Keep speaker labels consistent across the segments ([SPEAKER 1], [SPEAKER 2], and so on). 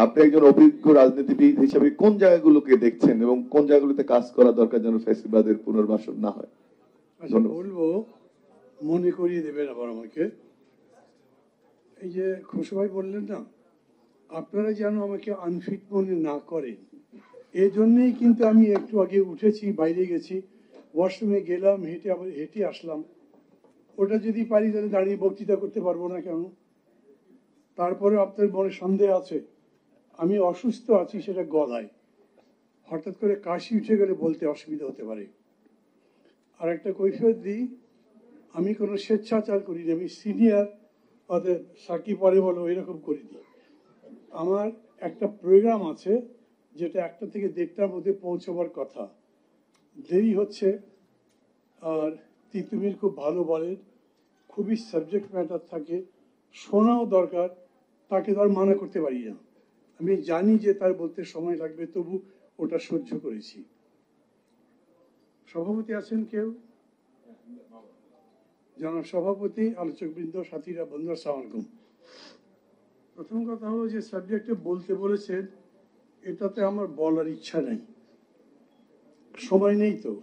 [SPEAKER 1] আপনি একজন অভিজ্ঞ রাজনীতিবিদ হিসেবে কোন জায়গাগুলোকে দেখছেন এবং কোন জায়গাগুলোতে কাজ করা দরকার যেন ফ্যাসিবাদের পুনর্বাসন না হয়?
[SPEAKER 2] আচ্ছা, বলবো, মনে করিয়ে দেবেন আবার আমাকে। এই যে খোসা ভাই বললেন না, আপনারা যেন আমাকে আনফিট মনে না করেন, এই জন্যেই কিন্তু আমি একটু আগে উঠেছি, বাইরে গেছি, ওয়াশরুমে গেলাম, হেঁটে আসলাম। ওটা যদি পারি তাহলে দাঁড়িয়ে বক্তৃতা করতে পারবো না কেন? তারপরে আপনার মনে সন্দেহ আছে আমি অসুস্থ আছি, সেটা গলায়, হঠাৎ করে কাশি উঠে গেলে বলতে অসুবিধা হতে পারে। আর একটা কৈফিয়ত দিই, আমি কোনো স্বেচ্ছাচার করিনি, আমি সিনিয়র অতএব সাকি পরে বলো এরকম করিনি। আমার একটা প্রোগ্রাম আছে যেটা 1টা থেকে 1:30টার মধ্যে পৌঁছবার কথা, দেরি হচ্ছে। আর তিতুমির খুব ভালো বলেন, খুবই সাবজেক্ট ম্যাটার থাকে, শোনাও দরকার, তাকে তো আর মানা করতে পারি না। আমি জানি যে তার বলতে সময় লাগবে, তবু ওটা সহ্য করেছি। সভাপতি আছেন কেউ? জনাব সভাপতি, আলোচকবৃন্দ, সাথীরা, বন্ধুরা, আসসালামু আলাইকুম। প্রথম কথা হলো যে সাবজেক্টে বলতে বলেছেন, এটাতে আমার বলার ইচ্ছা নেই, সময় নেই, তো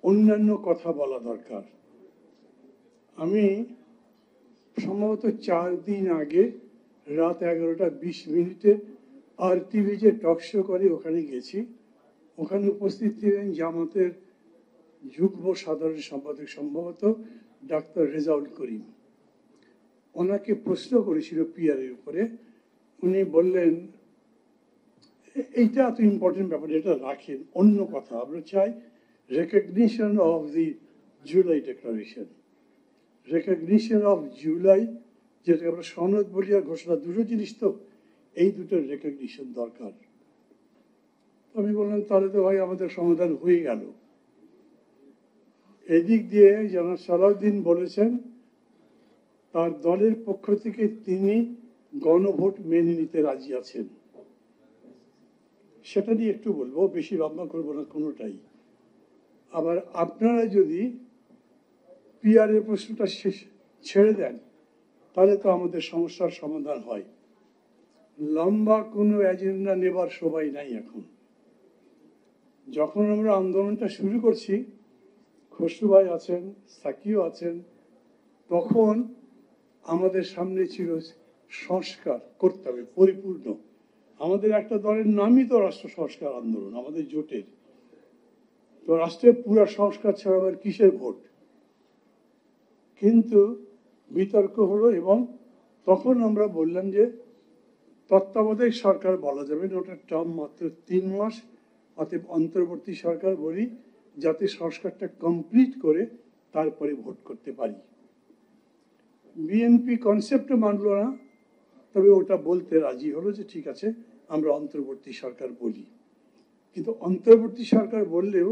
[SPEAKER 2] অন্যান্য কথা বলা দরকার। আমি সম্ভবত 4 দিন আগে রাত 11:20 আর টিভি যে টক শো করে ওখানে গেছি। ওখানে উপস্থিত ছিলেন জামাতের যুগ্ম সাধারণ সম্পাদক সম্ভবত ডাক্তার রেজাউল করিম। ওনাকে প্রশ্ন করেছিল পিআরের উপরে। উনি বললেন, এইটা এত ইম্পর্টেন্ট ব্যাপার, এটা রাখেন, অন্য কথা আমরা চাই recognition of the July declaration, recognition of July, যেটা আমরা সনদ বলি আর ঘোষণা, দুটো জিনিস তো, এই দুটোর রেকগনিশন দরকার। আমি বললাম তাহলে তো ভাই আমাদের সমাধান হয়ে গেল। এদিক দিয়ে জনাব সালাউদ্দিন বলেছেন তার দলের পক্ষ থেকে তিনি গণভোট মেনে নিতে রাজি আছেন। সেটা নিয়ে একটু বলবো, বেশি লম্বা করবো না কোনোটাই। আবার আপনারা যদি পিআরের প্রশ্নটা ছেড়ে দেন তাহলে তো আমাদের সমস্যার সমাধান হয়। লম্বা কোনো এজেন্ডা নেবার সময় নাই এখন। যখন আমরা আন্দোলনটা শুরু করছি, খসরু ভাই আছেন, সাকিও আছেন, তখন আমাদের সামনে ছিল সংস্কার করতে হবে পরিপূর্ণ। আমাদের একটা দলের নামই তো রাষ্ট্র সংস্কার আন্দোলন, আমাদের জোটের। তো রাষ্ট্রের পুরো সংস্কার ছাড়া আবার কিসের ভোট? কিন্তু বিতর্ক হলো এবং তখন আমরা বললাম যে তত্ত্বাবধায়ক সরকার বলা যাবে না, ওটার টার্ম মাত্র 3 মাস, অতএব অন্তর্বর্তী সরকার বলি, যাতে সংস্কারটা কমপ্লিট করে তারপরে ভোট করতে পারি। বিএনপি কনসেপ্টও মানলো না, তবে ওটা বলতে রাজি হলো যে ঠিক আছে আমরা অন্তর্বর্তী সরকার বলি। কিন্তু অন্তর্বর্তী সরকার বললেও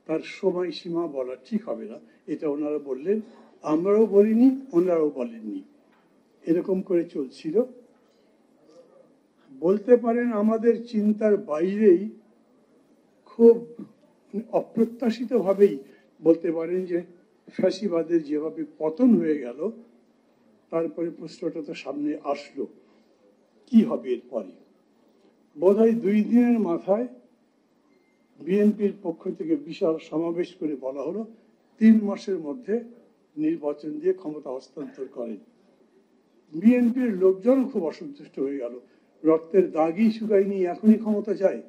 [SPEAKER 2] তার সময়সীমা বলা ঠিক হবে না, এটা ওনারা বললেন, আমরাও বলিনি, ওনারাও বলেননি, এরকম করে চলছিল। বলতে পারেন আমাদের চিন্তার বাইরেই, খুব অপ্রত্যাশিতভাবেই বলতে পারেন যে ফ্যাসিবাদের যেভাবে পতন হয়ে গেল, তারপরে প্রশ্নটা তো সামনে আসলো কি হবে এরপরে। বোধহয় 2 দিনের মাথায় বিএনপির পক্ষ থেকে বিশাল সমাবেশ করে বলা হলো 3 মাসের মধ্যে নির্বাচন দিয়ে ক্ষমতা হস্তান্তর করেন। বিএনপির লোকজন খুব অসন্তুষ্ট হয়ে গেল, রক্তের দাগই শুকায়নি, এখনই ক্ষমতা চায়।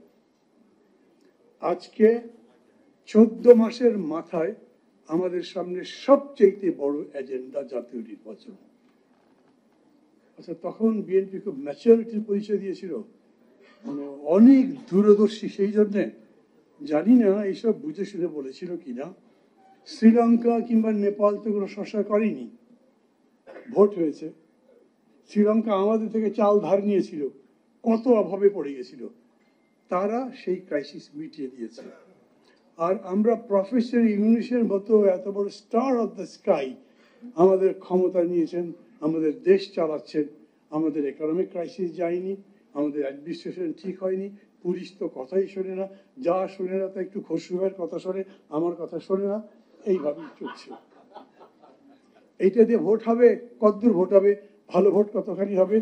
[SPEAKER 2] আজকে 14 মাসের মাথায় আমাদের সামনে সবচেয়ে বড় এজেন্ডা জাতীয় নির্বাচন। আচ্ছা, তখন বিএনপি খুব ম্যাচুরিটির পরিচয় দিয়েছিল, মানে অনেক দূরদর্শী। সেই জন্যে জানি না এইসব বুঝে শুনে বলেছিল কিনা, শ্রীলঙ্কা কিংবা নেপাল তো কোনো সংস্কার করেনি, ভোট হয়েছে। শ্রীলঙ্কা আমাদের থেকে চাল ধার নিয়েছিল, কত অভাবে পড়ে গেছিল, তারা সেই ক্রাইসিস মিটিয়ে দিয়েছে। আর আমরা প্রফেসর ইউনুসের মতো এত বড় স্টার অফ দ্য স্কাই আমাদের ক্ষমতা নিয়েছেন, আমাদের দেশ চালাচ্ছেন, আমাদের ইকোনমিক ক্রাইসিস যায়নি, আমাদের অ্যাডমিনিস্ট্রেশন ঠিক হয়নি, পুলিশ তো কথাই শোনে না, যা শোনে না তা একটু খসরুয়ের কথা শোনে, আমার কথা শোনে না, এইভাবেই চলছে। এইটা দিয়ে ভোট হবে, কতদূর ভোট হবে, ভালো ভোট কতখানি হবে,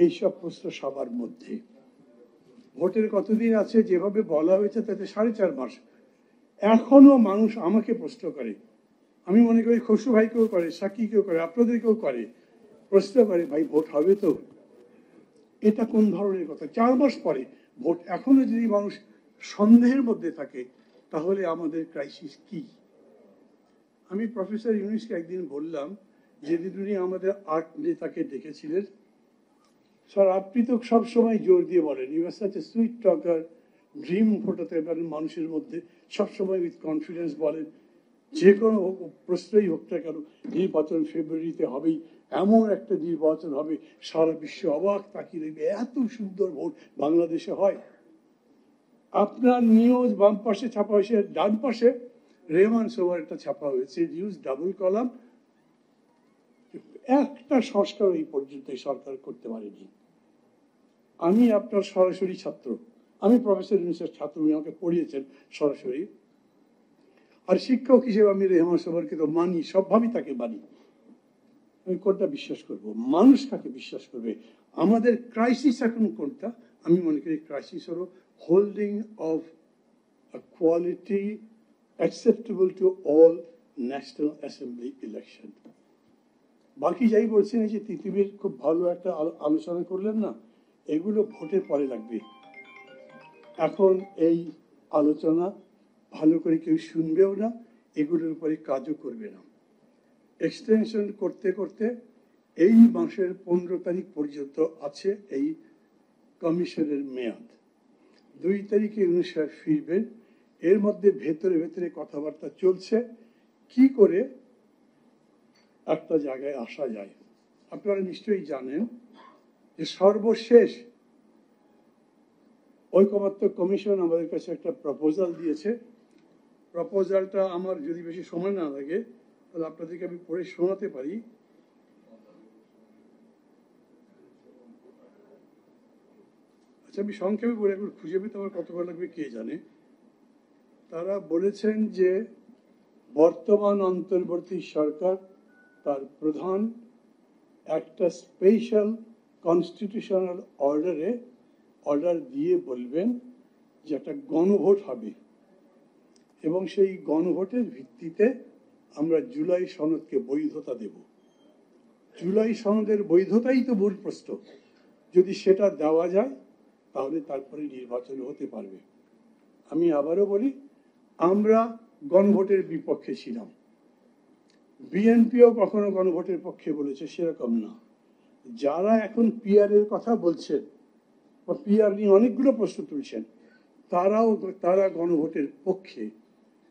[SPEAKER 2] এইসব প্রশ্ন সবার মধ্যে। ভোটের কতদিন আছে যেভাবে বলা হয়েছে তাতে 4.5 মাস। এখনো মানুষ আমাকে প্রশ্ন করে, আমি মনে করি খসরু ভাইকেও করে, সাকিকেও করে, আপনাদেরকেও করে, প্রশ্ন করে ভাই ভোট হবে তো? এটা কোন ধরনের কথা? 4 মাস পরে ভোট, এখনো যদি মানুষ সন্দেহের মধ্যে থাকে তাহলে আমাদের ক্রাইসিস কি? আমি প্রফেসর ইউনুসকে একদিন বললাম, যেদিন উনি আমাদের 8 নেতাকে ডেকেছিলেন, স্যার আপনি তো সবসময় জোর দিয়ে বলেন, you are such a sweet talker, dream ফোটাতে পারেন মানুষের মধ্যে, সবসময় উইথ কনফিডেন্স বলেন যে কোনো প্রশ্নই হোক না কেন নির্বাচন ফেব্রুয়ারিতে হবেই, এমন একটা নির্বাচন হবে সারা বিশ্ব অবাক তাকিয়ে দেখবে এত সুন্দর ভোট বাংলাদেশে হয়। আপনার নিউজ বাম পাশে ছাপা হয়েছে, ডান পাশে রেহমান সোভার একটা ছাপা হয়েছে, নিউজ ডাবল কলাম। একটা সংস্কার এই পর্যন্ত এই সরকার করতে পারেনি। আমি আপনার সরাসরি ছাত্র, আমি প্রফেসর ইউনুসের ছাত্র, উনি আমাকে পড়িয়েছেন সরাসরি। আর শিক্ষক হিসেবে আমি রেহমান সোভারকে তো মানি, সবভাবেই তাকে মানি। আমি কোনটা বিশ্বাস করব? মানুষ কাকে বিশ্বাস করবে? আমাদের ক্রাইসিস এখন কোনটা? আমি মনে করি ক্রাইসিস হলো holding of a quality acceptable to all National Assembly election. বাকি যাই বলছেন, এই যে তিতিবির খুব ভালো একটা আলোচনা করলেন না, এগুলো ভোটের পরে লাগবে। এখন এই আলোচনা ভালো করে কেউ শুনবেও না, এগুলোর উপরে কাজও করবে না। এক্সটেনশন করতে করতে এই মাসের 15 তারিখ পর্যন্ত আছে এই কমিশনের মেয়াদ। 2 তারিখে ইউনুস সাহেব ফিরবেন। এর মধ্যে ভেতরে ভেতরে কথাবার্তা চলছে কি করে একটা জায়গায় আসা যায়। আপনারা নিশ্চয়ই জানেন যে সর্বশেষ ঐকমত্য কমিশন আমাদের কাছে একটা প্রপোজাল দিয়েছে। প্রপোজালটা আমার যদি বেশি সময় না লাগে তাহলে আপনাদেরকে আমি পড়ে শোনাতে পারি। আচ্ছা, আমি সংক্ষেপে বলে একবার খুঁজে পেতে আমার কতক্ষণ লাগবে কে জানে। তারা বলেছেন যে বর্তমান অন্তর্বর্তী সরকার তার প্রধান একটা স্পেশাল কনস্টিটিউশনাল অর্ডার দিয়ে বলবেন যে একটা গণভোট হবে এবং সেই গণভোটের ভিত্তিতে আমরা জুলাই সনদকে বৈধতা দেব। জুলাই সনদের বৈধতাই তো মূল প্রশ্ন। যদি সেটা দেওয়া যায় তাহলে তারপরে নির্বাচন হতে পারবে। আমি আবারও বলি, আমরা গণভোটের বিপক্ষে ছিলাম, বিএনপিও কখনো গণভোটের পক্ষে বলেছে সেরকম না। যারা এখন পিআর এর কথা বলছেন বা পিআর নিয়ে অনেকগুলো প্রশ্ন তুলছেন, তারা গণভোটের পক্ষে।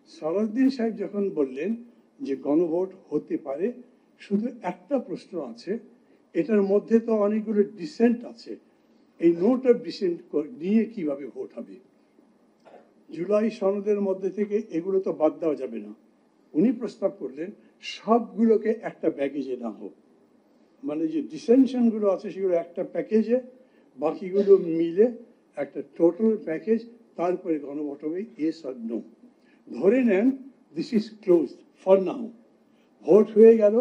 [SPEAKER 2] সালাউদ্দিন সাহেব যখন বললেন যে গণভোট হতে পারে, শুধু একটা প্রশ্ন আছে, এটার মধ্যে তো অনেকগুলো ডিসেন্ট আছে, এই নোট অফ ডিসেন্ট নিয়ে কিভাবে ভোট হবে? জুলাই সনদের মধ্যে থেকে এগুলো তো বাদ দেওয়া যাবে না। উনি প্রস্তাব করলেন সবগুলোকে একটা প্যাকেজে না হোক, মানে যে ডিসেনশন গুলো আছে সেগুলো একটা প্যাকেজে, বাকিগুলো মিলে একটা টোটাল প্যাকেজ, তারপরে গণভোট হবে ইয়েস অর নো। ধরে নেন this is closed for now, vote হয়ে গেল,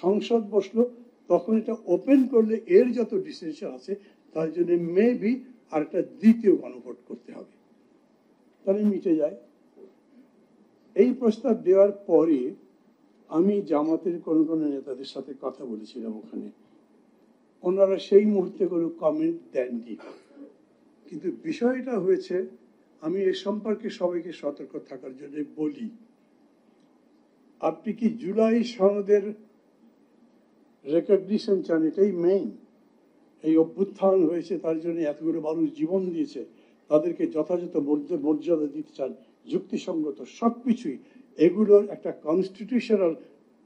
[SPEAKER 2] সংসদ বসলো, তখন এটা ওপেন করলে এর যত ডিসিশন আছে তার জন্য মেবি আর একটা দ্বিতীয় গণভোট করতে হবে, তাহলে মিটে যায়। এই প্রস্তাব দেওয়ার পরে আমি জামাতের কোন কোন নেতাদের সাথে কথা বলেছিলাম ওখানে, ওনারা সেই মুহূর্তে কোনো কমেন্ট দেননি। কিন্তু বিষয়টা হয়েছে, আমি এ সম্পর্কে সবাইকে সতর্ক থাকার জন্য বলি, আপনি কি জুলাই সনদের রেকগনিশন চান? এটাই মেইন। এই অভ্যুত্থান হয়েছে, তার জন্য এতগুলো মানুষ জীবন দিয়েছে, তাদেরকে যথাযথ মর্যাদা দিতে চান, যুক্তিসঙ্গত সবকিছুই, এগুলোর একটা কনস্টিটিউশনাল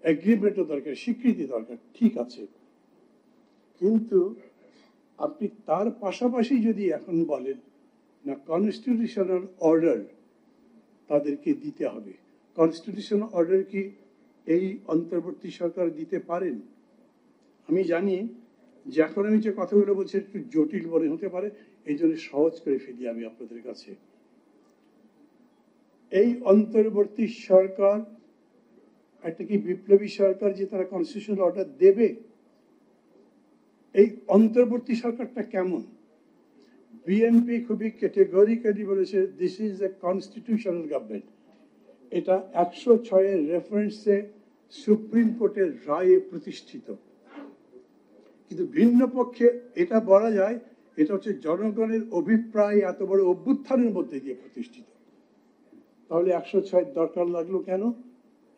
[SPEAKER 2] এগ্রিমেন্টও দরকার, স্বীকৃতি দরকার, ঠিক আছে। কিন্তু আপনি তার পাশাপাশি যদি এখন বলেন না কনস্টিটিউশনাল অর্ডার তাদেরকে দিতে হবে, কনস্টিটিউশনাল অর্ডার কি এই অন্তর্বর্তী সরকার দিতে পারেন? আমি জানি যে এখন আমি যে কথাগুলো বলছি একটু জটিল মনে হতে পারে, এই জন্য সহজ করে ফেলি আমি আপনাদের কাছে। এই অন্তর্বর্তী সরকার একটা কি বিপ্লবী সরকার যে তারা কনস্টিটিউশনাল অর্ডার দেবে? এই অন্তর্বর্তী সরকারটা কেমন? বিএনপি খুবই ক্যাটেগরিক্যালি বলেছে this is a constitutional government. এটা 106-এর রেফারেন্সে সুপ্রিম কোর্টের রায়ে প্রতিষ্ঠিত। কিন্তু ভিন্ন পক্ষে এটা বলা যায় এটা হচ্ছে জনগণের অভিপ্রায় এত বড় অভ্যুত্থানের মধ্যে দিয়ে প্রতিষ্ঠিত। তাহলে 106 দরকার লাগলো কেন?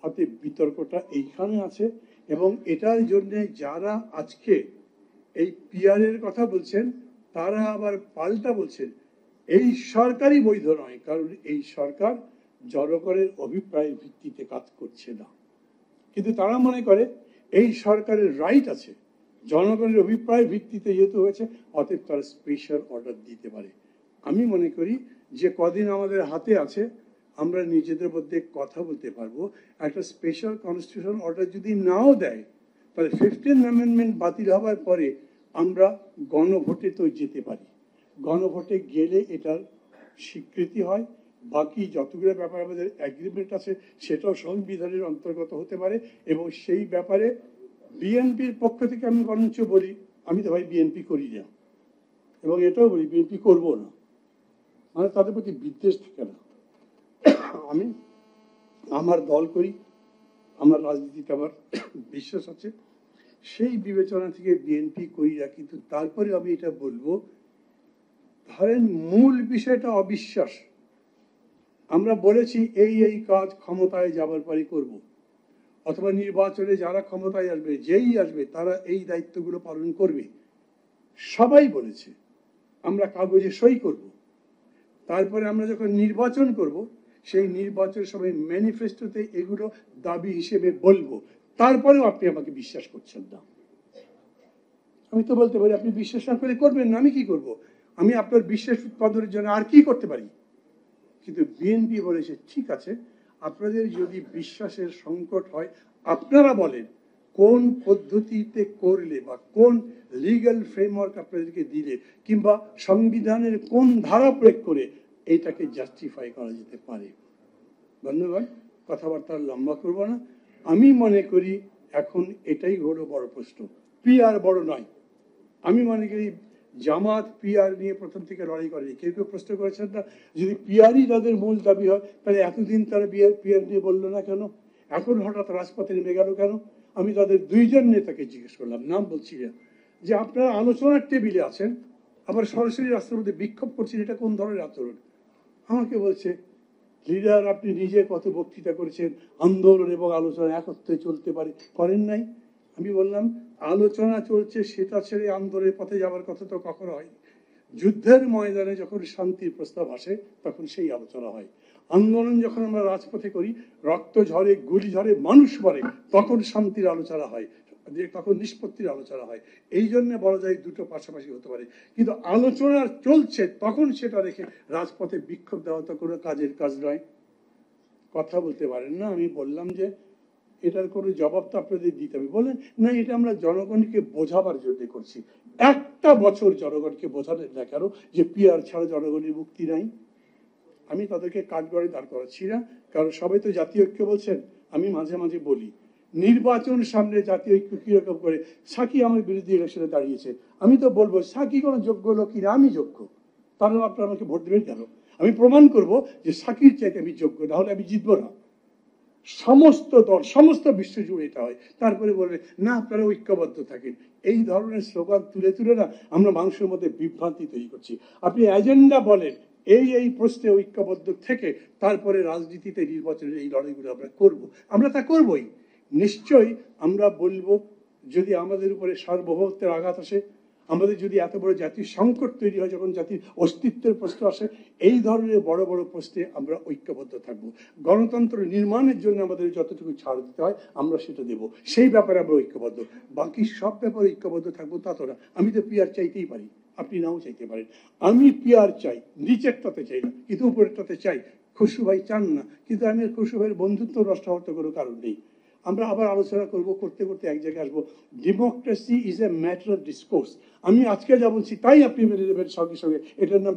[SPEAKER 2] অতএব বিতর্কটা এইখানে আছে। এবং এটার জন্য যারা আজকে এই পিআরের কথা বলছেন তারা আবার পাল্টা বলছেন এই সরকারই বৈধ নয়, কারণ এই সরকার জনগণের অভিপ্রায়ের ভিত্তিতে কাজ করছে না। কিন্তু তারা মনে করে এই সরকারের রাইট আছে, জনগণের অভিপ্রায়ের ভিত্তিতে যেহেতু হয়েছে অতএব তারা স্পেশাল অর্ডার দিতে পারে। আমি মনে করি যে কদিন আমাদের হাতে আছে আমরা নিজেদের মধ্যে কথা বলতে পারবো। একটা স্পেশাল কনস্টিটিউশন অর্ডার যদি নাও দেয় তাহলে 15th অ্যামেন্ডমেন্ট বাতিল হওয়ার পরে আমরা গণভোটে তো যেতে পারি। গণভোটে গেলে এটার স্বীকৃতি হয়। বাকি যতগুলো ব্যাপার আমাদের এগ্রিমেন্ট আছে সেটাও সংবিধানের অন্তর্গত হতে পারে। এবং সেই ব্যাপারে বিএনপির পক্ষ থেকে আমি বরঞ্চ বলি আমি তো ভাই বিএনপি করি না, এবং এটাও বলি বিএনপি করবো না, মানে তাদের প্রতি বিদ্বেষ থাকে না। আমি আমার দল করি, আমার রাজনীতিতে আমার বিশ্বাস আছে, সেই বিবেচনা থেকে বিএনপি করি না। কিন্তু তারপরে আমি এটা বলবো, ধরেন মূল বিষয়টা অবিশ্বাস। আমরা বলেছি এই কাজ ক্ষমতায় যাবার পরে করব, অথবা নির্বাচনে যারা ক্ষমতায় আসবে যেই আসবে তারা এই দায়িত্বগুলো পালন করবে, সবাই বলেছে। আমরা কাগজে সই করব, তারপরে আমরা যখন নির্বাচন করব সেই নির্বাচনের সময় ম্যানিফেস্টোতে এগুলো দাবি হিসেবে বলবো। তারপরেও আপনি আমাকে বিশ্বাস করছেন না। আমি তো বলতে পারি আপনি বিশ্বাস না করে করবেন না, আমি কি করব? আমি আপনার বিশ্বাস উৎপাদনের জন্য আর কি করতে পারি? কিন্তু বিএনপি বলেছে ঠিক আছে, আপনাদের যদি বিশ্বাসের সংকট হয় আপনারা বলেন কোন পদ্ধতিতে করলে বা কোন লিগ্যাল ফ্রেমওয়ার্ক আপনাদেরকে দিলে কিংবা সংবিধানের কোন ধারা প্রয়োগ করে এইটাকে জাস্টিফাই করা যেতে পারে। ধন্যবাদ, কথাবার্তা লম্বা করব না। আমি মনে করি এখন এটাই হলো বড় প্রশ্ন, পিআর বড় নয়। আমি মনে করি জামাত পিআর নিয়ে প্রথম থেকে লড়াই করেনি। কেউ কেউ প্রশ্ন করেছেন না, যদি পিআরই তাদের মূল দাবি হয় তাহলে এতদিন তারা পিআর নিয়ে বললো না কেন? এখন হঠাৎ রাজপথে নেমে গেল কেন? আমি তাদের দুইজন নেতাকে জিজ্ঞেস করলাম, নাম বলছি না, যে আপনারা আলোচনার টেবিলে আছেন আবার সরাসরি রাস্তার মধ্যে বিক্ষোভ করছেন, এটা কোন ধরনের আচরণ? আমাকে বলছে লিডার আপনি নিজে কত বক্তৃতা করেছেন আন্দোলন এবং আলোচনা একত্রে চলতে পারে, করেন নাই? আমি বললাম আলোচনা চলছে সেটা ছেড়ে আন্দোলনের পথে যাওয়ার কথা তো কখনো হয়নি। যুদ্ধের ময়দানে যখন শান্তির প্রস্তাব আসে তখন সেই আলোচনা হয়। আন্দোলন যখন আমরা রাজপথে করি, রক্ত ঝরে, গুলি ঝরে, মানুষ মরে, তখন শান্তির আলোচনা হয়, তখন নিষ্পত্তির আলোচনা হয়। এই জন্য বলা যায় দুটো পাশাপাশি হতে পারে। কিন্তু আলোচনা চলছে তখন সেটা রেখে রাজপথে বিক্ষোভ দেওয়া তো কোনো কাজের কাজ নয়। কথা বলতে পারেন না। আমি বললাম যে এটার কোনো জবাব তো আপনাদের দিতে হবে। বলেন না এটা আমরা জনগণকে বোঝাবার জন্য করছি। একটা বছর জনগণকে বোঝালেন না কেন যে পিআর ছাড়া জনগণের মুক্তি নাই? আমি তাদেরকে কাঠগড়ায় দাঁড় করাচ্ছি না, কারণ সবাই তো জাতীয় ঐক্য বলছেন। আমি মাঝে মাঝে বলি নির্বাচন সামনে জাতীয় ঐক্য কিরকম করে? সাকি আমার বিরুদ্ধে ইলেকশনে দাঁড়িয়েছে, আমি তো বলবো সাকি কোনো যোগ্য লোক কিনা? আমি যোগ্য, কারণ আপনারা আমাকে ভোট দেবেন কেন? আমি প্রমাণ করব যে সাকির চাইতে আমি যোগ্য, না হলে আমি জিতবো না। সমস্ত দল সমস্ত বিশ্ব জুড়ে এটা হয়। তারপরে বলবে না আপনারা ঐক্যবদ্ধ থাকেন। এই ধরনের স্লোগান তুলে তুলে না আমরা মানুষের মধ্যে বিভ্রান্তি তৈরি করছি। আপনি এজেন্ডা বলেন, এই প্রশ্নে ঐক্যবদ্ধ থেকে তারপরে রাজনীতিতে নির্বাচনের এই লড়াইগুলো আমরা করব, আমরা তা করবই। নিশ্চয়ই আমরা বলবো যদি আমাদের উপরে সার্বভৌমত্বের আঘাত আসে, আমাদের যদি এত বড় জাতির সংকট তৈরি হয়, যখন জাতির অস্তিত্বের প্রশ্ন আসে, এই ধরনের বড় বড় প্রশ্নে আমরা ঐক্যবদ্ধ থাকবো। গণতন্ত্র নির্মাণের জন্য আমাদের যতটুকু ছাড় দিতে হয় আমরা সেটা দেব, সেই ব্যাপারে আমরা ঐক্যবদ্ধ। বাকি সব ব্যাপারে ঐক্যবদ্ধ থাকবো তা তো না। আমি তো পিআর চাইতেই পারি, আপনি নাও চাইতে পারেন। আমি পিআর চাই, নিচেরটাতে চাই না, কিন্তু উপরেরটাতে চাই। খুশু ভাই চান না, কিন্তু আমি খুশু ভাইয়ের বন্ধুত্ব নষ্ট হওয়ার তো কোনো কারণ নেই। আমরা আবার আলোচনা করব, করতে করতে এক জায়গায় আসবো। Democracy is a matter of discourse. আমি আজকে যা বলছি তাই আপনি মেনে নেবেন সঙ্গে সঙ্গে, এটার নাম